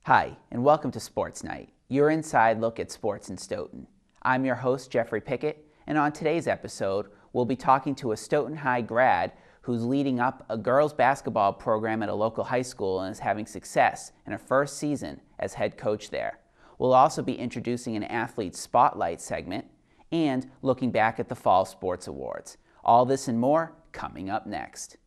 Hi, and welcome to Sports Night, your inside look at sports in Stoughton. I'm your host, Jeffrey Pickette, and on today's episode, we'll be talking to a Stoughton High grad who's leading up a girls basketball program at a local high school and is having success in her first season as head coach there. We'll also be introducing an athlete spotlight segment and looking back at the Fall Sports Awards. All this and more coming up next.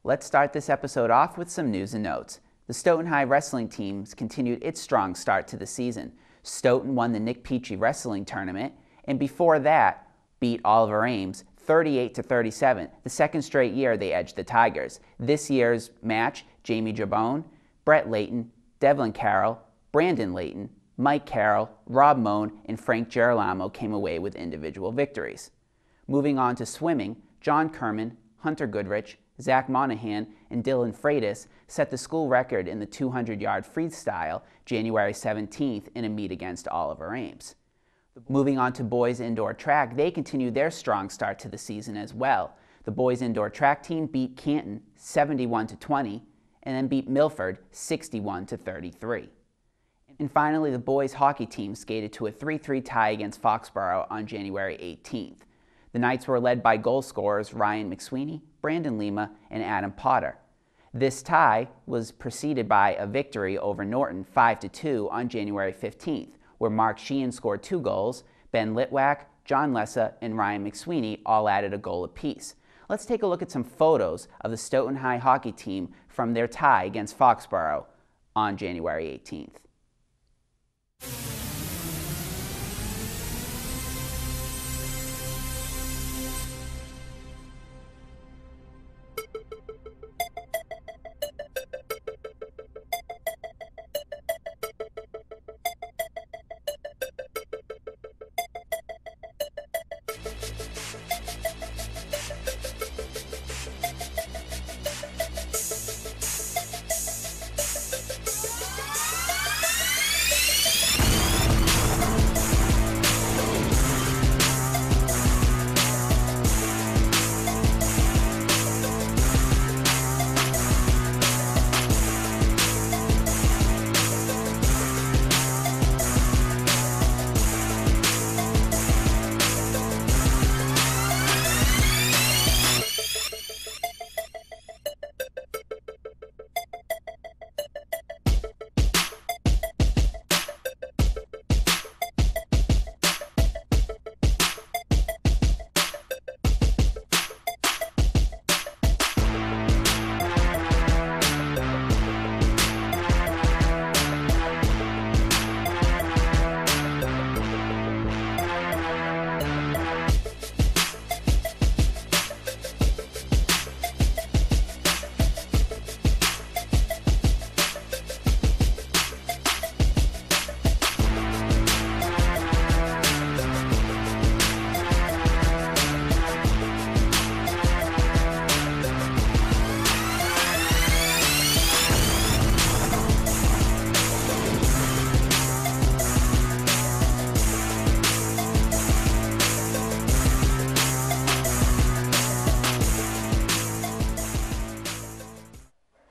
Let's start this episode off with some news and notes. The Stoughton High wrestling teams continued its strong start to the season. Stoughton won the Nick Peachy Wrestling Tournament, and before that, beat Oliver Ames 38-37. The second straight year they edged the Tigers. This year's match, Jamie Jabone, Brett Layton, Devlin Carroll, Brandon Layton, Mike Carroll, Rob Moan, and Frank Girolamo came away with individual victories. Moving on to swimming, John Kerman, Hunter Goodrich, Zach Monahan, and Dylan Freitas set the school record in the 200-yard freestyle January 17th in a meet against Oliver Ames. Moving on to boys indoor track, they continued their strong start to the season as well. The boys indoor track team beat Canton 71-20 and then beat Milford 61-33. And finally, the boys hockey team skated to a 3-3 tie against Foxborough on January 18th. The Knights were led by goal scorers Ryan McSweeney, Brandon Lima, and Adam Potter. This tie was preceded by a victory over Norton 5-2 on January 15th, where Mark Sheehan scored 2 goals, Ben Litwack, John Lessa, and Ryan McSweeney all added a goal apiece. Let's take a look at some photos of the Stoughton High hockey team from their tie against Foxborough on January 18th.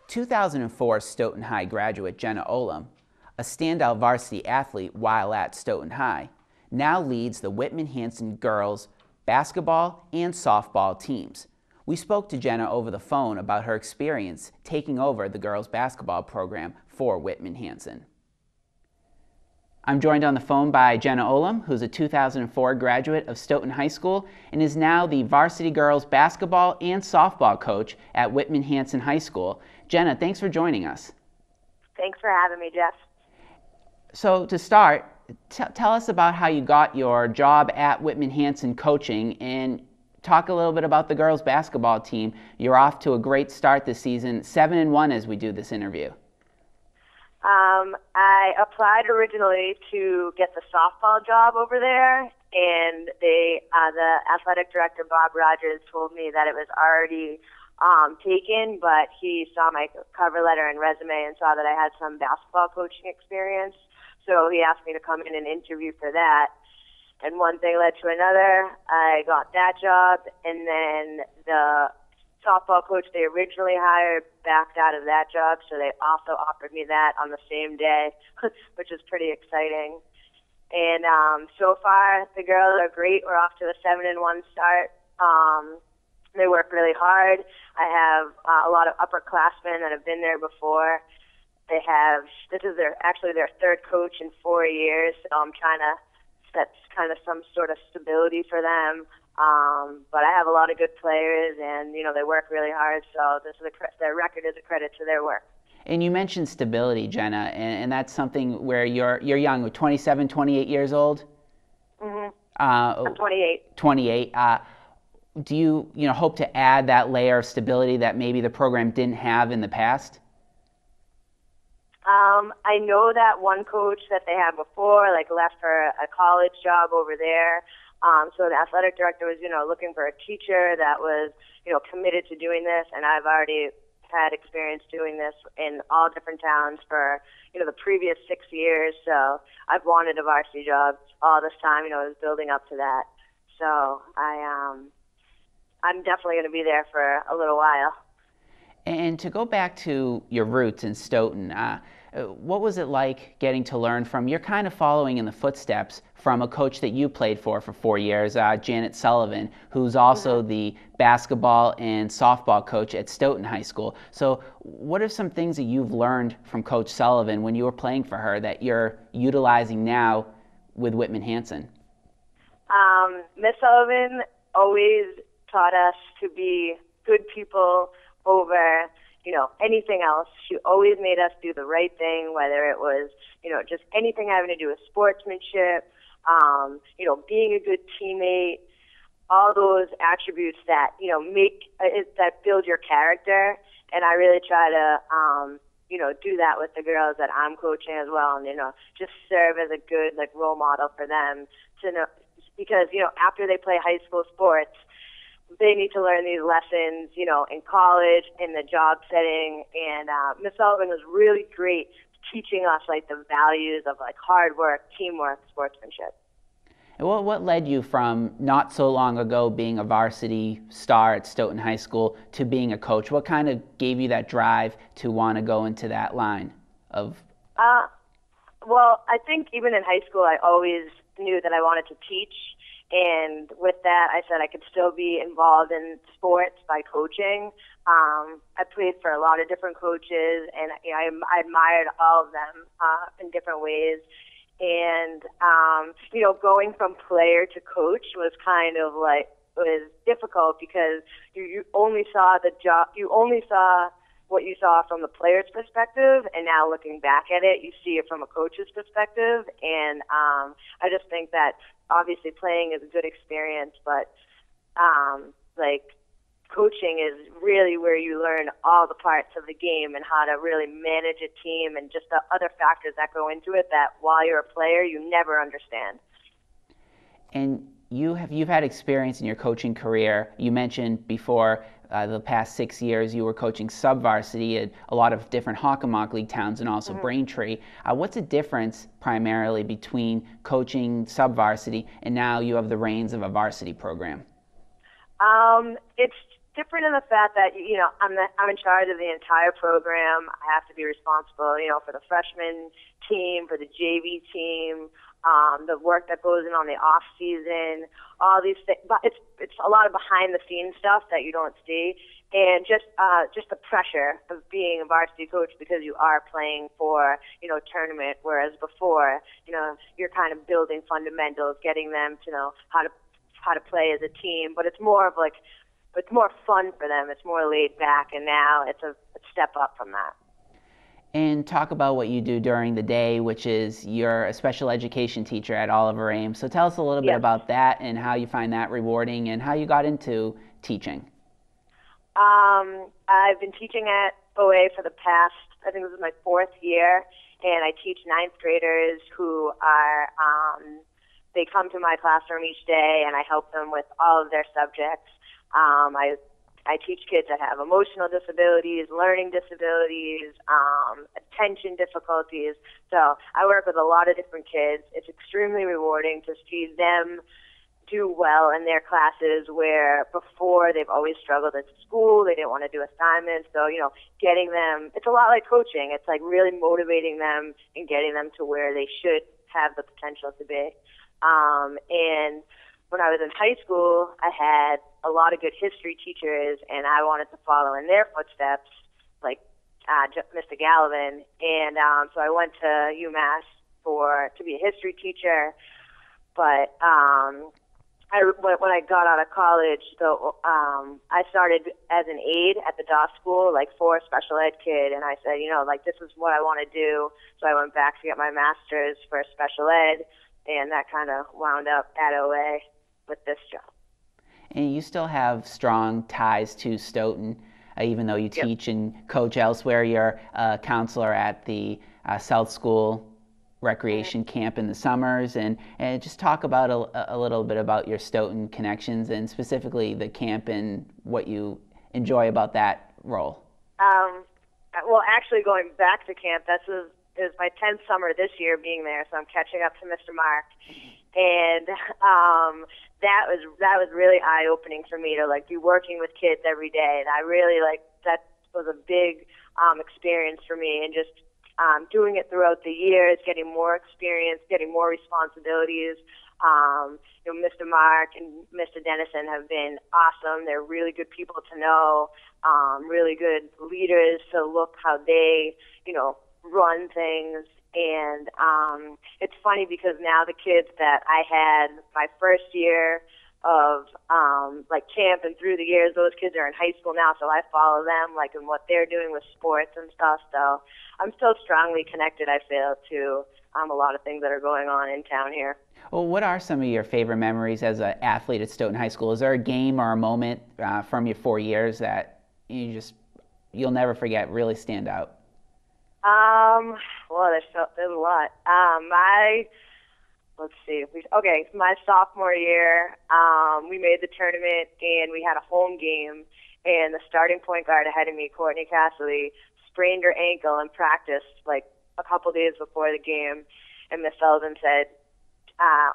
2004 Stoughton High graduate Jenna Olem, a standout varsity athlete while at Stoughton High, now leads the Whitman-Hanson girls basketball and softball teams. We spoke to Jenna over the phone about her experience taking over the girls basketball program for Whitman-Hanson. I'm joined on the phone by Jenna Olem, who's a 2004 graduate of Stoughton High School and is now the varsity girls basketball and softball coach at Whitman-Hanson High School. Jenna, thanks for joining us. Thanks for having me, Jeff. So to start, tell us about how you got your job at Whitman-Hanson coaching, and talk a little bit about the girls basketball team. You're off to a great start this season, 7-1 as we do this interview. I applied originally to get the softball job over there, and the athletic director, Bob Rogers, told me that it was already taken, but he saw my cover letter and resume and saw that I had some basketball coaching experience. So he asked me to come in and interview for that. And one thing led to another. I got that job, and then the softball coach they originally hired backed out of that job, so they also offered me that on the same day, which is pretty exciting. And so far, the girls are great. We're off to a 7-1 start. They work really hard. I have a lot of upperclassmen that have been there before. This is actually their third coach in 4 years, so I'm trying to set kind of some sort of stability for them. But I have a lot of good players, and they work really hard. So their record is a credit to their work. And you mentioned stability, Jenna, and that's something where you're young, 27, 28 years old. Mm-hmm. I'm 28. 28. Do you hope to add that layer of stability that maybe the program didn't have in the past? I know that one coach that they had before, left for a college job over there. So the athletic director was, looking for a teacher that was, committed to doing this, and I've already had experience doing this in all different towns for, the previous 6 years. So I've wanted a varsity job all this time. I was building up to that. So I'm definitely going to be there for a little while. And to go back to your roots in Stoughton, what was it like getting to learn from, you're kind of following in the footsteps from a coach that you played for 4 years, Janet Sullivan, who's also the basketball and softball coach at Stoughton High School. So what are some things that you've learned from Coach Sullivan when you were playing for her that you're utilizing now with Whitman Hanson? Miss Sullivan always taught us to be good people over anything else. She always made us do the right thing, whether it was, just anything having to do with sportsmanship, being a good teammate, all those attributes that, that build your character. And I really try to, do that with the girls that I'm coaching as well. And, just serve as a good, role model for them to know, because, after they play high school sports, they need to learn these lessons, in college, in the job setting. And Miss Sullivan was really great teaching us, the values of, hard work, teamwork, sportsmanship. And what led you from not so long ago being a varsity star at Stoughton High School to being a coach? What kind of gave you that drive to want to go into that line of? Well, I think even in high school, I always knew that I wanted to teach. And with that, I said I could still be involved in sports by coaching. I played for a lot of different coaches, and I admired all of them in different ways. And going from player to coach was kind of was difficult because you only saw the job, you only saw what you saw from the player's perspective, and now looking back at it, you see it from a coach's perspective. And I just think that obviously playing is a good experience, but coaching is really where you learn all the parts of the game and how to really manage a team and just the other factors that go into it that while you're a player, you never understand. And you've had experience in your coaching career. You mentioned before the past 6 years you were coaching sub-varsity at a lot of different Hockomock League towns and also Braintree. What's the difference primarily between coaching sub-varsity and now you have the reins of a varsity program? It's different in the fact that I'm in charge of the entire program. I have to be responsible, for the freshman team, for the JV team, the work that goes in on the off season, all these things. But it's a lot of behind the scenes stuff that you don't see, and just the pressure of being a varsity coach because you are playing for tournament, whereas before you're kind of building fundamentals, getting them to know how to play as a team. But it's more of it's more fun for them. It's more laid back, and now it's a step up from that. And talk about what you do during the day, which is you're a special education teacher at Oliver Ames. So tell us a little bit about that and how you find that rewarding and how you got into teaching. I've been teaching at OA for the past, I think this is my 4th year, and I teach 9th graders who are, they come to my classroom each day, and I help them with all of their subjects. I teach kids that have emotional disabilities, learning disabilities, attention difficulties. So I work with a lot of different kids. It's extremely rewarding to see them do well in their classes where before they've always struggled at school, they didn't want to do assignments. So, getting them, it's a lot like coaching. It's like really motivating them and getting them to where they should have the potential to be. And when I was in high school, I had a lot of good history teachers, and I wanted to follow in their footsteps, like Mr. Gallivan. And so I went to UMass to be a history teacher. But when I got out of college, I started as an aide at the DOS school, like for a special ed kid, and I said, this is what I want to do. So I went back to get my master's for special ed, and that kind of wound up at OA with this job. And you still have strong ties to Stoughton, even though you teach and coach elsewhere. You're a counselor at the South School recreation camp in the summers, and just talk about a little bit about your Stoughton connections and specifically the camp and what you enjoy about that role. Well, actually going back to camp, this is my 10th summer this year being there, so I'm catching up to Mr. Mark. And that was really eye-opening for me to be working with kids every day, and I really that was a big experience for me, and just doing it throughout the years, getting more experience, getting more responsibilities. Mr. Mark and Mr. Dennison have been awesome. They're really good people to know, really good leaders to look how they, run things. And it's funny because now the kids that I had my first year of camp and through the years, those kids are in high school now, so I follow them in what they're doing with sports and stuff. So I'm still strongly connected, I feel, to a lot of things that are going on in town here. Well, what are some of your favorite memories as an athlete at Stoughton High School? Is there a game or a moment from your 4 years that you'll never forget, really stand out? Well, there's a lot. My sophomore year, we made the tournament, and we had a home game, and the starting point guard ahead of me, Courtney Casserly, sprained her ankle in practice a couple days before the game, and Miss Sullivan said,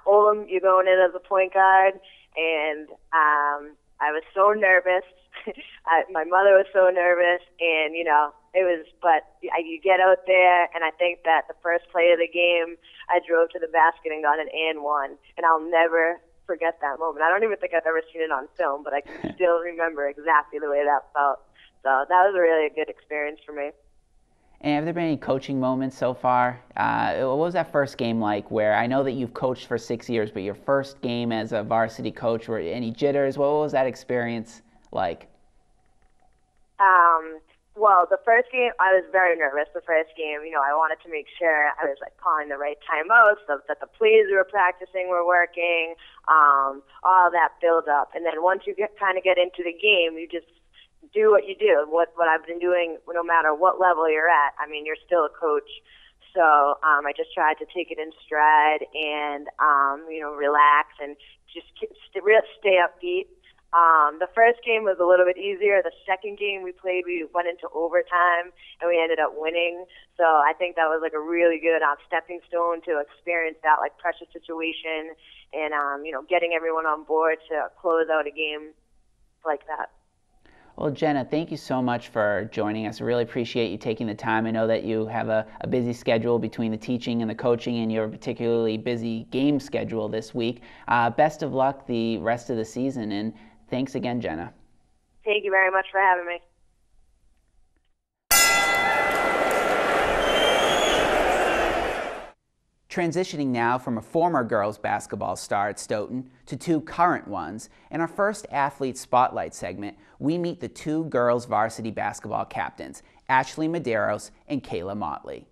Olem, you're going in as a point guard, and I was so nervous. My mother was so nervous, and you get out there, and I think that the first play of the game, I drove to the basket and got an and one, and I'll never forget that moment. I don't even think I've ever seen it on film, but I can still remember exactly the way that felt. So that was really a good experience for me. And have there been any coaching moments so far? What was that first game like, where I know that you've coached for 6 years, but your first game as a varsity coach, were any jitters? What was that experience like? Well, the first game, I was very nervous. The first game, I wanted to make sure I was calling the right timeouts, so that the plays we were practicing were working, all that build up. And then once you get into the game, you just do what you do. What I've been doing, no matter what level you're at. I mean, you're still a coach. So I just tried to take it in stride and, relax and just stay upbeat. The first game was a little bit easier. The second game we went into overtime, and we ended up winning. So I think that was a really good stepping stone to experience that pressure situation and, getting everyone on board to close out a game like that. Well, Jenna, thank you so much for joining us. I really appreciate you taking the time. I know that you have a busy schedule between the teaching and the coaching, and your particularly busy game schedule this week. Best of luck the rest of the season, and thanks again, Jenna. Thank you very much for having me. Transitioning now from a former girls basketball star at Stoughton to two current ones, in our first Athlete Spotlight segment, we meet the two girls varsity basketball captains, Ashley Medeiros and Kayla Motley.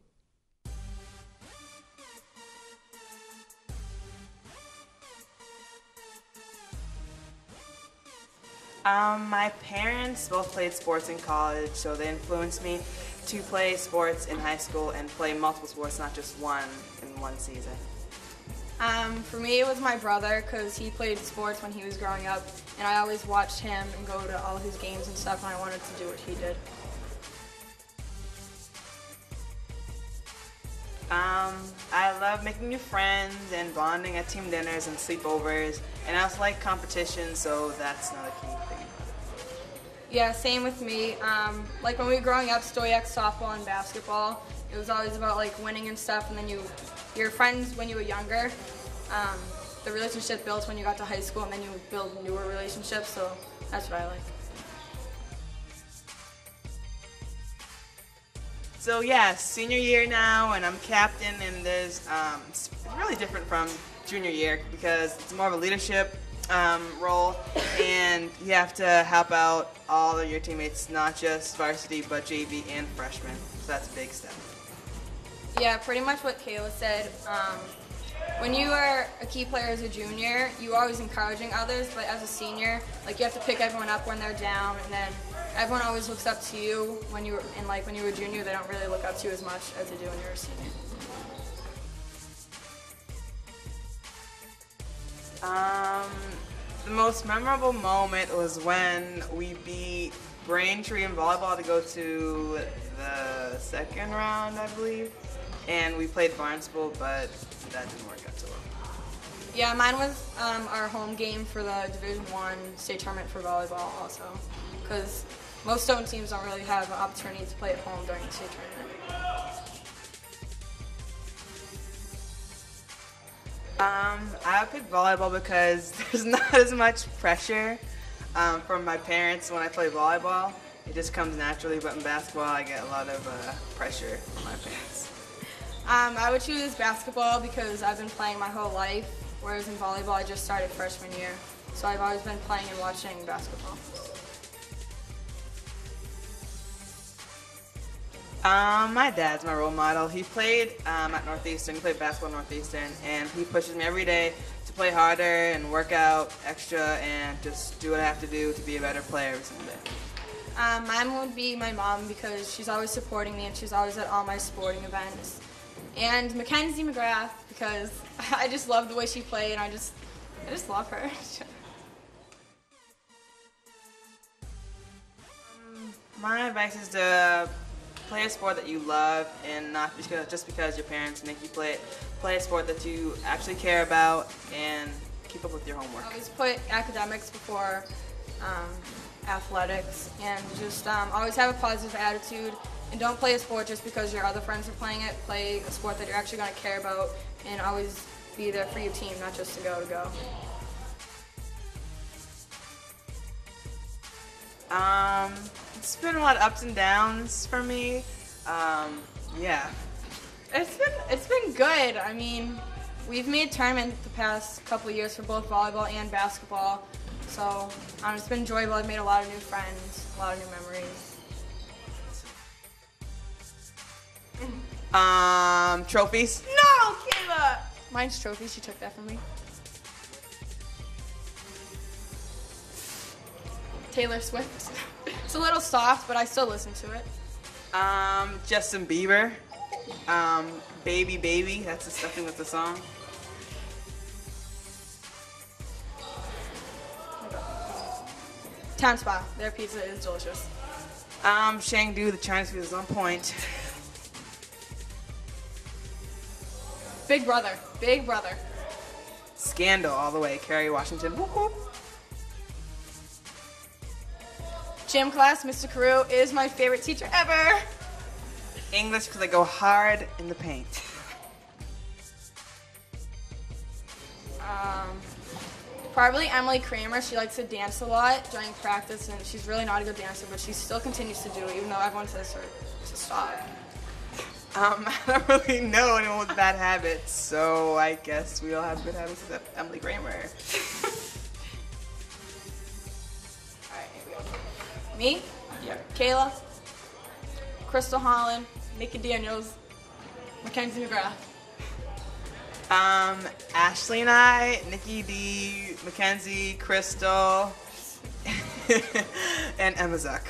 My parents both played sports in college, so they influenced me to play sports in high school and play multiple sports, not just one in one season. For me, it was my brother because he played sports when he was growing up, and I always watched him and go to all his games and stuff, and I wanted to do what he did. I love making new friends and bonding at team dinners and sleepovers, and I also like competition, so that's another key thing. Yeah, same with me. Like when we were growing up, Stoyak, softball, and basketball, it was always about like winning and stuff, and then your friends when you were younger, the relationship built when you got to high school, and then you build newer relationships, so that's what I like. So yeah, senior year now, and I'm captain, and it's really different from junior year because it's more of a leadership role, and you have to help out all of your teammates, not just varsity, but JV and freshmen. So that's a big step. Yeah, pretty much what Kayla said. When you are a key player as a junior, you're always encouraging others, but as a senior, like you have to pick everyone up when they're down, and then everyone always looks up to you when you were when you were a junior. They don't really look up to you as much as they do when you're a senior. The most memorable moment was when we beat Braintree in volleyball to go to the second round, I believe, and we played Barnstable, but that didn't work out so well. Yeah, mine was our home game for the Division I state tournament for volleyball also, because most Stoughton teams don't really have an opportunity to play at home during the state tournament. I would pick volleyball because there's not as much pressure from my parents when I play volleyball. It just comes naturally, but in basketball I get a lot of pressure from my parents. I would choose basketball because I've been playing my whole life, whereas in volleyball I just started freshman year. So I've always been playing and watching basketball. My dad's my role model. He played at Northeastern, he played basketball at Northeastern, and he pushes me every day to play harder and work out extra and just do what I have to do to be a better player every single day. Mine would be my mom because she's always supporting me and she's always at all my sporting events. And Mackenzie McGrath because I just love the way she played and I just love her. My advice is to play a sport that you love and not just because your parents make you play it. Play a sport that you actually care about and keep up with your homework. Always put academics before athletics and just always have a positive attitude and don't play a sport just because your other friends are playing it. Play a sport that you're actually going to care about and always be there for your team, not just to go. It's been a lot of ups and downs for me. Yeah. It's been good. I mean, we've made tournaments the past couple of years for both volleyball and basketball. So it's been enjoyable. I've made a lot of new friends, a lot of new memories. Trophies? No, Kayla! Mine's trophies. She took that from me. Taylor Swift. It's a little soft, but I still listen to it. Justin Bieber. Baby Baby. That's the stuffing with the song. Town Spa. Their pizza is delicious. Shangdu, the Chinese food is on point. Big Brother. Big Brother. Scandal all the way. Kerry Washington. Whoop, whoop. Gym class, Mr. Carew is my favorite teacher ever. English because I go hard in the paint. Probably Emily Kramer. She likes to dance a lot during practice, and she's really not a good dancer, but she still continues to do it, even though everyone says her to stop. I don't really know anyone with bad habits, so I guess we all have good habits except Emily Kramer. Me? Yeah. Kayla, Crystal Holland, Nikki Daniels, Mackenzie McGrath. Ashley and I, Nikki D, Mackenzie, Crystal, and Emma Zuck.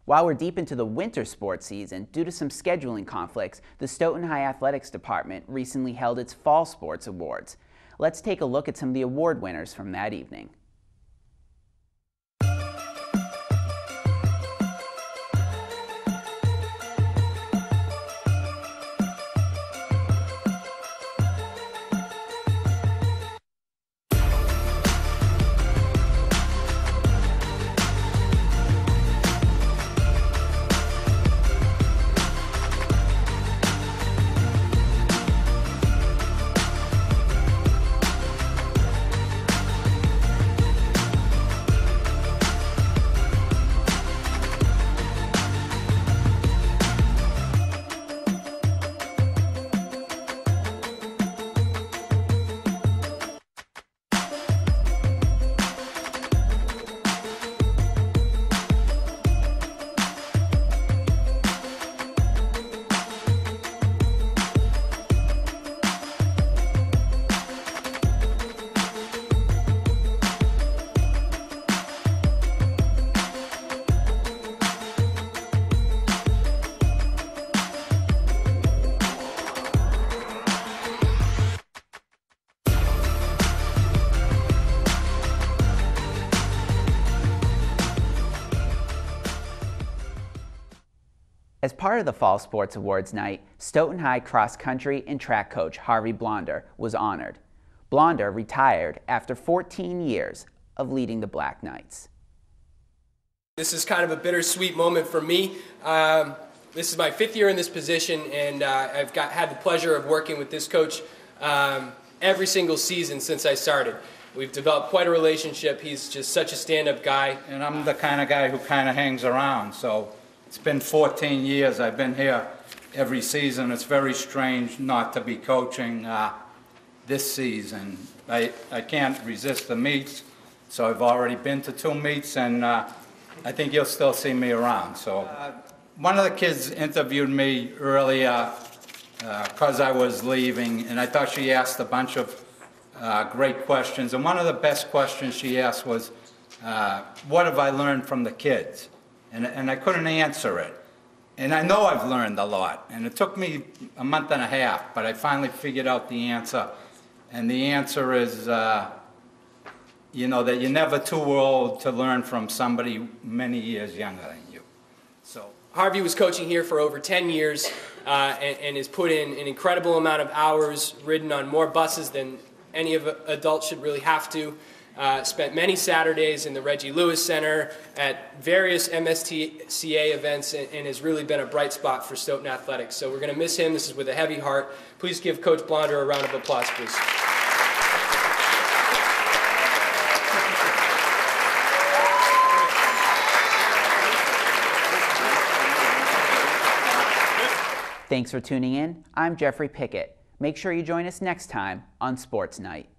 While we're deep into the winter sports season, due to some scheduling conflicts, the Stoughton High Athletics Department recently held its Fall Sports Awards. Let's take a look at some of the award winners from that evening. As part of the Fall Sports Awards night, Stoughton High cross country and track coach Harvey Blonder was honored. Blonder retired after 14 years of leading the Black Knights. This is kind of a bittersweet moment for me. This is my 5th year in this position, and I've had the pleasure of working with this coach every single season since I started. We've developed quite a relationship. He's just such a stand-up guy. And I'm the kind of guy who kind of hangs around, so it's been 14 years. I've been here every season. It's very strange not to be coaching this season. I can't resist the meets, so I've already been to 2 meets, and I think you'll still see me around. So one of the kids interviewed me earlier because I was leaving, and I thought she asked a bunch of great questions. And one of the best questions she asked was, what have I learned from the kids? And I couldn't answer it. And I know I've learned a lot. And it took me a month and a half, but I finally figured out the answer. And the answer is, you know, that you're never too old to learn from somebody many years younger than you. So Harvey was coaching here for over 10 years and has put in an incredible amount of hours, ridden on more buses than any of adults should really have to. Spent many Saturdays in the Reggie Lewis Center at various MSTCA events and has really been a bright spot for Stoughton Athletics. So we're going to miss him. This is with a heavy heart. Please give Coach Blonder a round of applause, please. Thanks for tuning in. I'm Jeffrey Pickette. Make sure you join us next time on Sports Night.